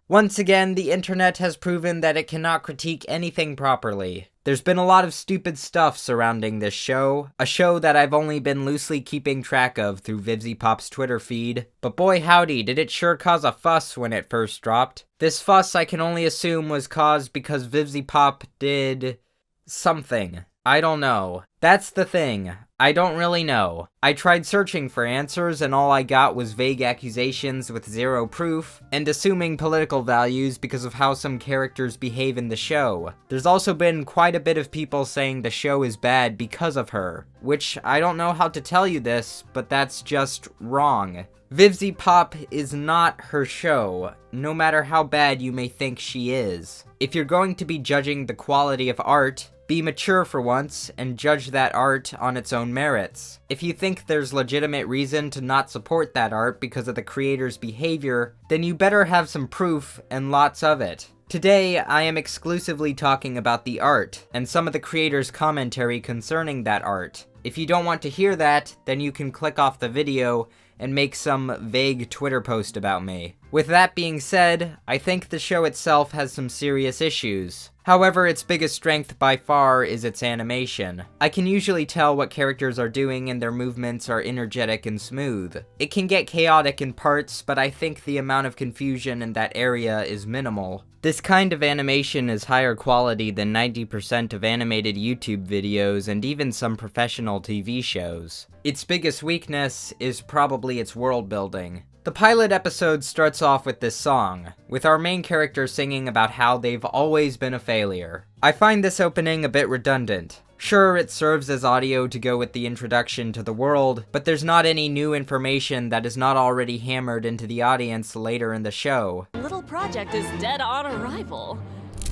Once again, the internet has proven that it cannot critique anything properly. There's been a lot of stupid stuff surrounding this show, a show that I've only been loosely keeping track of through VivziePop's Twitter feed, but boy howdy did it sure cause a fuss when it first dropped. This fuss I can only assume was caused because VivziePop did something. I don't know. That's the thing. I don't really know. I tried searching for answers and all I got was vague accusations with zero proof, and assuming political values because of how some characters behave in the show. There's also been quite a bit of people saying the show is bad because of her, which I don't know how to tell you this, but that's just wrong. VivziePop is not her show, no matter how bad you may think she is. If you're going to be judging the quality of art, be mature for once, and judge that art on its own merits. If you think there's legitimate reason to not support that art because of the creator's behavior, then you better have some proof, and lots of it. Today, I am exclusively talking about the art, and some of the creator's commentary concerning that art. If you don't want to hear that, then you can click off the video and make some vague Twitter post about me. With that being said, I think the show itself has some serious issues. However, its biggest strength by far is its animation. I can usually tell what characters are doing and their movements are energetic and smooth. It can get chaotic in parts, but I think the amount of confusion in that area is minimal. This kind of animation is higher quality than 90% of animated YouTube videos and even some professional TV shows. Its biggest weakness is probably its world building. The pilot episode starts off with this song, with our main character singing about how they've always been a failure. I find this opening a bit redundant. Sure, it serves as audio to go with the introduction to the world, but there's not any new information that is not already hammered into the audience later in the show. Little project is dead on arrival.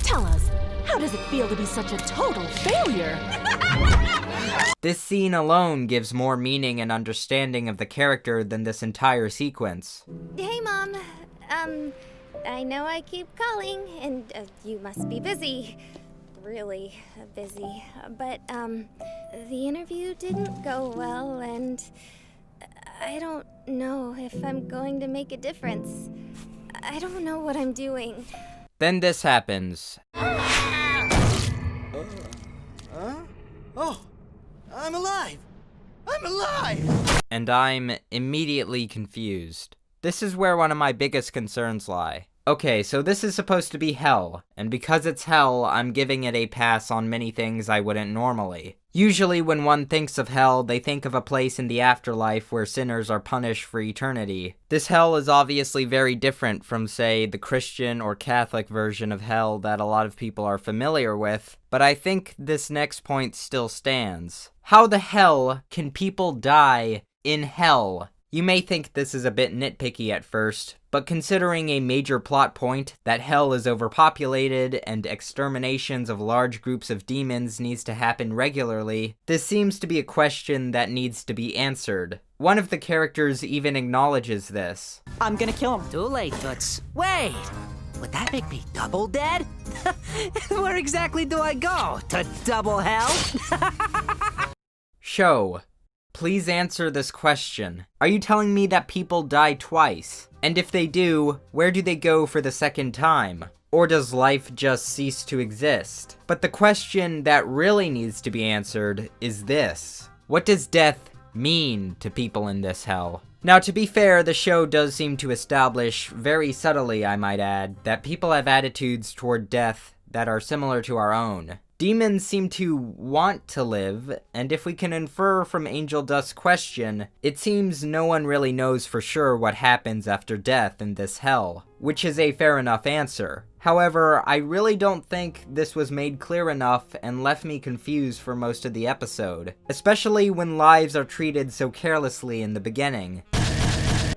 Tell us, how does it feel to be such a total failure? This scene alone gives more meaning and understanding of the character than this entire sequence. Hey, Mom. I know I keep calling, and you must be busy. Really busy. But, the interview didn't go well, and I don't know if I'm going to make a difference. I don't know what I'm doing. Then this happens. Oh, I'm alive! I'm alive! And I'm immediately confused. This is where one of my biggest concerns lie. Okay, so this is supposed to be hell, and because it's hell, I'm giving it a pass on many things I wouldn't normally. Usually when one thinks of hell, they think of a place in the afterlife where sinners are punished for eternity. This hell is obviously very different from, say, the Christian or Catholic version of hell that a lot of people are familiar with, but I think this next point still stands. How the hell can people die in hell? You may think this is a bit nitpicky at first, but considering a major plot point that hell is overpopulated and exterminations of large groups of demons needs to happen regularly, this seems to be a question that needs to be answered. One of the characters even acknowledges this. I'm gonna kill him. Too late, Toots. Wait! Would that make me double dead? Where exactly do I go? To double hell? Show. Please answer this question. Are you telling me that people die twice? And if they do, where do they go for the second time? Or does life just cease to exist? But the question that really needs to be answered is this. What does death mean to people in this hell? Now, to be fair, the show does seem to establish, very subtly I might add, that people have attitudes toward death that are similar to our own. Demons seem to want to live, and if we can infer from Angel Dust's question, it seems no one really knows for sure what happens after death in this hell, which is a fair enough answer. However, I really don't think this was made clear enough and left me confused for most of the episode, especially when lives are treated so carelessly in the beginning.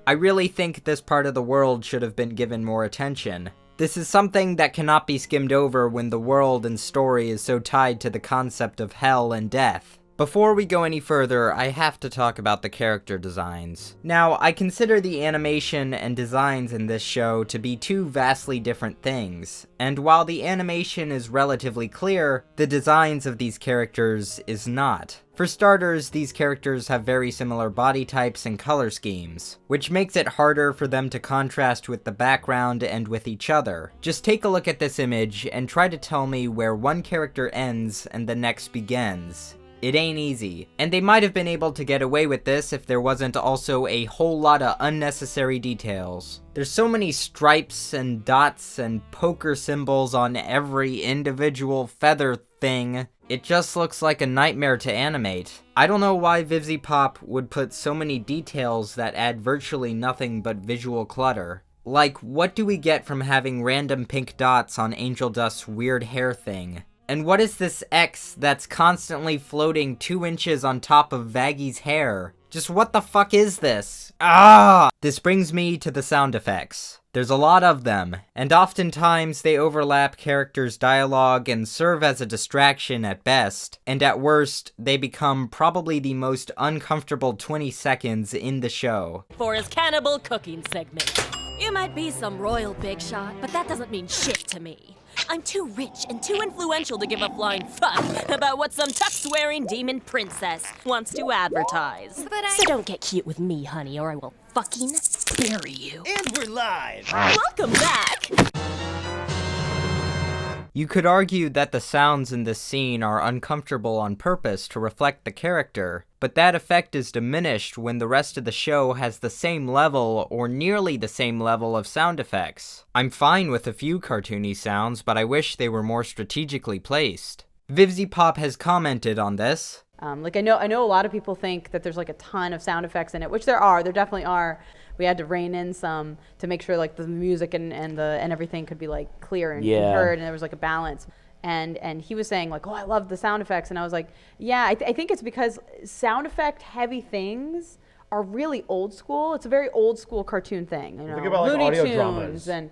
I really think this part of the world should have been given more attention. This is something that cannot be skimmed over when the world and story is so tied to the concept of hell and death. Before we go any further, I have to talk about the character designs. Now, I consider the animation and designs in this show to be two vastly different things, and while the animation is relatively clear, the designs of these characters is not. For starters, these characters have very similar body types and color schemes, which makes it harder for them to contrast with the background and with each other. Just take a look at this image and try to tell me where one character ends and the next begins. It ain't easy. And they might have been able to get away with this if there wasn't also a whole lot of unnecessary details. There's so many stripes and dots and poker symbols on every individual feather thing. It just looks like a nightmare to animate. I don't know why VivziePop would put so many details that add virtually nothing but visual clutter. Like, what do we get from having random pink dots on Angel Dust's weird hair thing? And what is this X that's constantly floating 2 inches on top of Vaggy's hair? Just what the fuck is this? Ah! This brings me to the sound effects. There's a lot of them, and oftentimes they overlap characters' dialogue and serve as a distraction at best, and at worst, they become probably the most uncomfortable 20 seconds in the show. For his cannibal cooking segment. You might be some royal big shot, but that doesn't mean shit to me. I'm too rich and too influential to give a flying fuck about what some tux-wearing demon princess wants to advertise. So don't get cute with me, honey, or I will fucking bury you. And we're live! Welcome back! You could argue that the sounds in this scene are uncomfortable on purpose to reflect the character, but that effect is diminished when the rest of the show has the same level or nearly the same level of sound effects. I'm fine with a few cartoony sounds, but I wish they were more strategically placed. VivziePop has commented on this. I know a lot of people think that there's like a ton of sound effects in it, which there definitely are. We had to rein in some to make sure like the music and everything could be like clear and heard, and there was like a balance. And he was saying like, oh, I love the sound effects, and I was like, yeah, I think it's because sound effect heavy things are really old school. It's a very old school cartoon thing. You know, think about like Looney audio Tunes dramas. and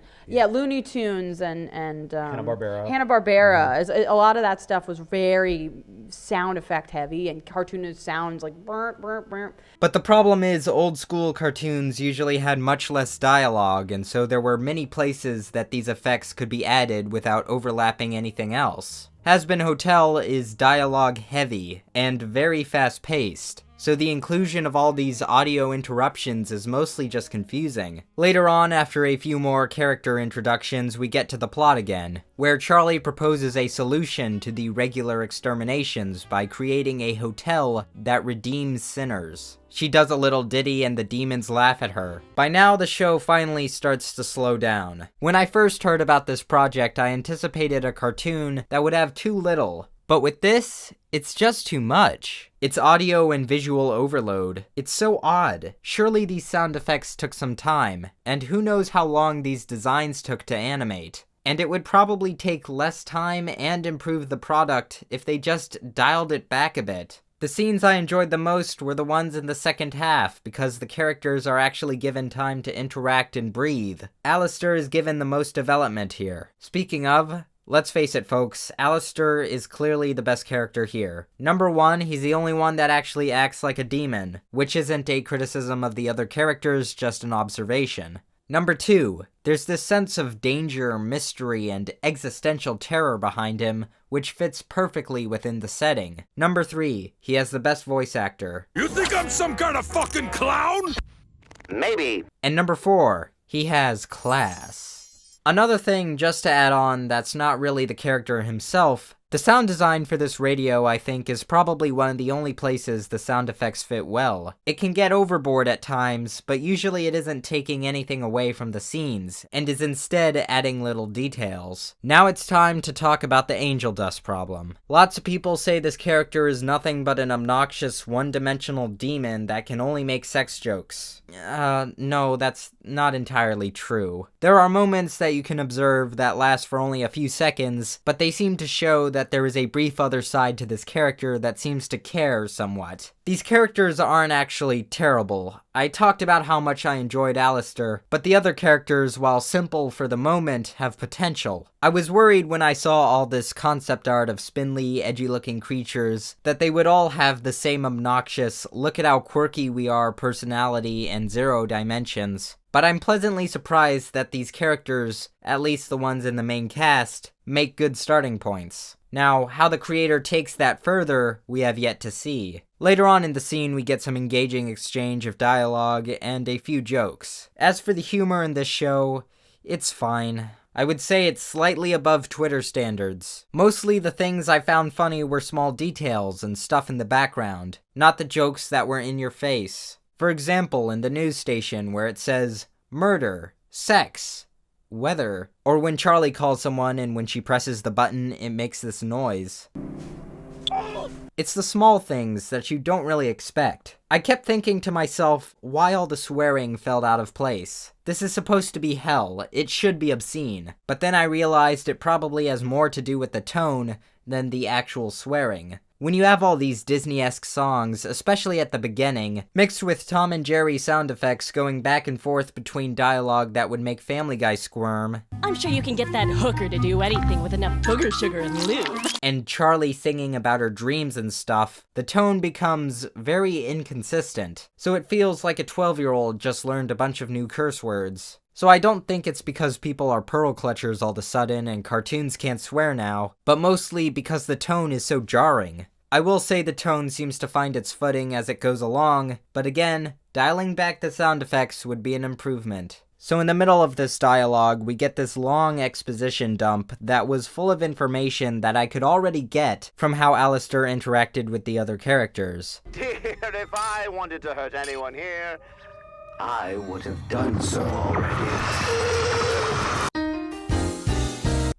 Looney Tunes and Hanna-Barbera. Hanna-Barbera. A lot of that stuff was very sound effect heavy, and cartoonist sounds like burp, burp, burp. But the problem is old school cartoons usually had much less dialogue, and so there were many places that these effects could be added without overlapping anything else. Hazbin Hotel is dialogue heavy and very fast paced, so the inclusion of all these audio interruptions is mostly just confusing. Later on, after a few more character introductions, we get to the plot again, where Charlie proposes a solution to the regular exterminations by creating a hotel that redeems sinners. She does a little ditty and the demons laugh at her. By now, the show finally starts to slow down. When I first heard about this project, I anticipated a cartoon that would have too little. But with this, it's just too much. It's audio and visual overload. It's so odd. Surely these sound effects took some time, and who knows how long these designs took to animate. And it would probably take less time and improve the product if they just dialed it back a bit. The scenes I enjoyed the most were the ones in the second half, because the characters are actually given time to interact and breathe. Alistair is given the most development here. Speaking of, let's face it folks, Alistair is clearly the best character here. Number 1, he's the only one that actually acts like a demon, which isn't a criticism of the other characters, just an observation. Number 2, there's this sense of danger, mystery, and existential terror behind him, which fits perfectly within the setting. Number 3, he has the best voice actor. You think I'm some kind of fucking clown? Maybe. And number 4, he has class. Another thing just to add on that's not really the character himself, the sound design for this radio, I think, is probably one of the only places the sound effects fit well. It can get overboard at times, but usually it isn't taking anything away from the scenes, and is instead adding little details. Now it's time to talk about the angel dust problem. Lots of people say this character is nothing but an obnoxious, one-dimensional demon that can only make sex jokes. No, that's not entirely true. There are moments that you can observe that last for only a few seconds, but they seem to show that there is a brief other side to this character that seems to care somewhat. These characters aren't actually terrible. I talked about how much I enjoyed Alistair, but the other characters, while simple for the moment, have potential. I was worried when I saw all this concept art of spindly, edgy-looking creatures that they would all have the same obnoxious, look at how quirky we are personality and 0 dimensions. But I'm pleasantly surprised that these characters, at least the ones in the main cast, make good starting points. Now, how the creator takes that further, we have yet to see. Later on in the scene, we get some engaging exchange of dialogue and a few jokes. As for the humor in this show, it's fine. I would say it's slightly above Twitter standards. Mostly the things I found funny were small details and stuff in the background, not the jokes that were in your face. For example, in the news station where it says, murder, sex, weather, or when Charlie calls someone and when she presses the button, it makes this noise. It's the small things that you don't really expect. I kept thinking to myself, why all the swearing felt out of place? This is supposed to be hell, it should be obscene. But then I realized it probably has more to do with the tone than the actual swearing. When you have all these Disney-esque songs, especially at the beginning, mixed with Tom and Jerry sound effects going back and forth between dialogue that would make Family Guy squirm, I'm sure you can get that hooker to do anything with enough booger sugar and lube. and Charlie singing about her dreams and stuff, the tone becomes very inconsistent. So it feels like a 12-year-old just learned a bunch of new curse words. So I don't think it's because people are pearl clutchers all of a sudden and cartoons can't swear now, but mostly because the tone is so jarring. I will say the tone seems to find its footing as it goes along, but again, dialing back the sound effects would be an improvement. So in the middle of this dialogue, we get this long exposition dump that was full of information that I could already get from how Alistair interacted with the other characters. Dear, if I wanted to hurt anyone here, I would have done so already.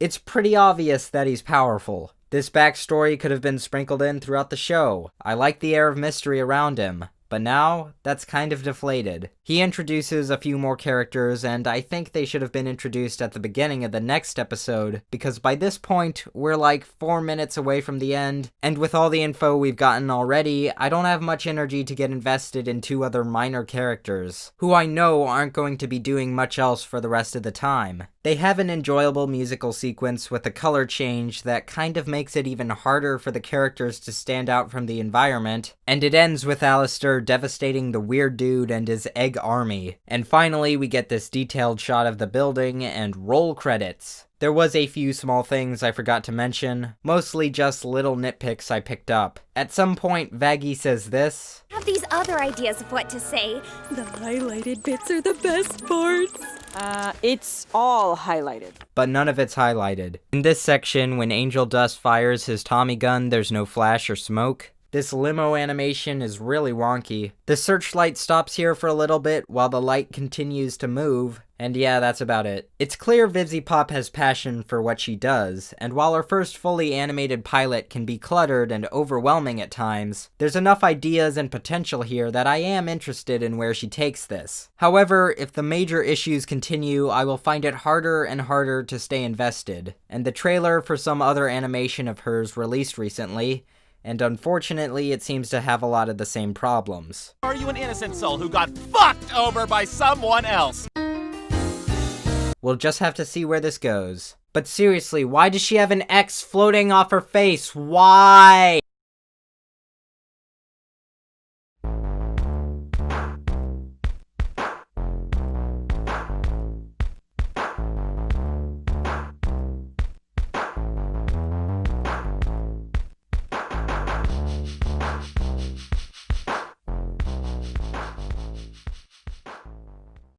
It's pretty obvious that he's powerful. This backstory could have been sprinkled in throughout the show. I like the air of mystery around him, but now that's kind of deflated. He introduces a few more characters, and I think they should have been introduced at the beginning of the next episode, because by this point, we're like 4 minutes away from the end, and with all the info we've gotten already, I don't have much energy to get invested in 2 other minor characters, who I know aren't going to be doing much else for the rest of the time. They have an enjoyable musical sequence with a color change that kind of makes it even harder for the characters to stand out from the environment, and it ends with Alistair devastating the weird dude and his egg army. And finally, we get this detailed shot of the building and roll credits. There was a few small things I forgot to mention, mostly just little nitpicks I picked up. At some point, Vaggie says this, I have these other ideas of what to say. The highlighted bits are the best parts. It's all highlighted. but none of it's highlighted. In this section, when Angel Dust fires his Tommy gun, there's no flash or smoke. This limo animation is really wonky. The searchlight stops here for a little bit while the light continues to move, and yeah, that's about it. It's clear Vivzie Pop has passion for what she does, and while her first fully animated pilot can be cluttered and overwhelming at times, there's enough ideas and potential here that I am interested in where she takes this. However, if the major issues continue, I will find it harder and harder to stay invested, and the trailer for some other animation of hers released recently, and unfortunately, it seems to have a lot of the same problems. Are you an innocent soul who got fucked over by someone else? We'll just have to see where this goes. But seriously, why does she have an X floating off her face? Why?